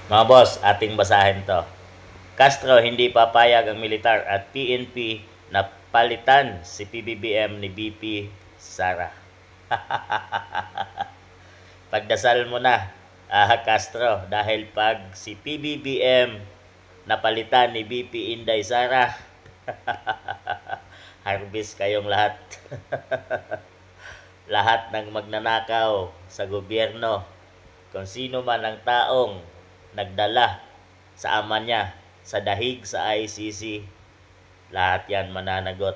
Mga boss, ating basahin to. Castro hindi papayag ang militar at PNP na palitan si PBBM ni BP Sara. Pagdasal mo na, Castro, dahil pag si PBBM napalitan ni BP Inday Sara, harvest kayong lahat. Lahat ng magnanakaw sa gobyerno, kung sino man ang taong nagdala sa ama niya sa dahig sa ICC, lahat yan mananagot.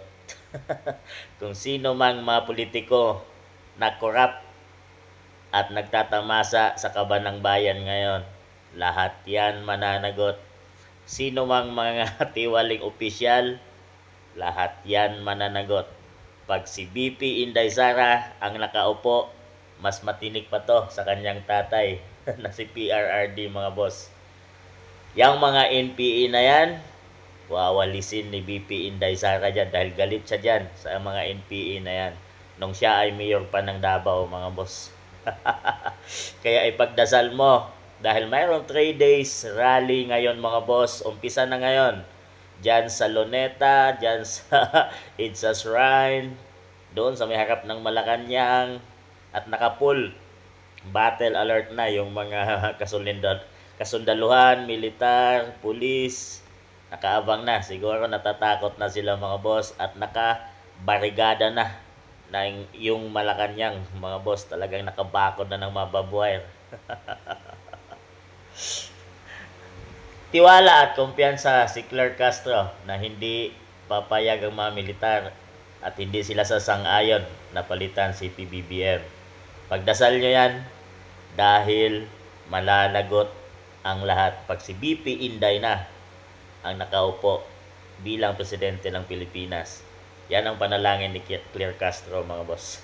Kung sino mang mga politiko na corrupt at nagtatamasa sa kaban ng bayan ngayon, lahat yan mananagot. Sino mang mga tiwaling opisyal, lahat yan mananagot. Pag si BP Inday Sara ang nakaupo, mas matinik pa to sa kanyang tatay na si PRRD, mga boss. Yang mga NPA na yan, wawalisin ni BP Inday Sara dyan dahil galit siya dyan sa mga NPA na yan nung siya ay mayor pa ng Davao, mga boss. Kaya ipagdasal mo dahil mayroong 3 days rally ngayon, mga boss. Umpisa na ngayon dyan sa Luneta, dyan sa Idsa Shrine, doon sa may harap ng Malacanang, at nakapull battle alert na yung mga kasundaluhan, militar, pulis. Nakaabang na, siguro natatakot na sila, mga boss, at nakabarigada na yung Malacanang, mga boss. Talagang nakabakod na ng mababuhay. Tiwala at kumpiyansa si Claire Castro na hindi papayag ang mga militar at hindi sila sasang-ayon na palitan si PBBM. Pagdasal nyo yan dahil malalagot ang lahat pag si BP Inday na ang nakaupo bilang presidente ng Pilipinas. Yan ang panalangin ni Claire Castro, mga boss.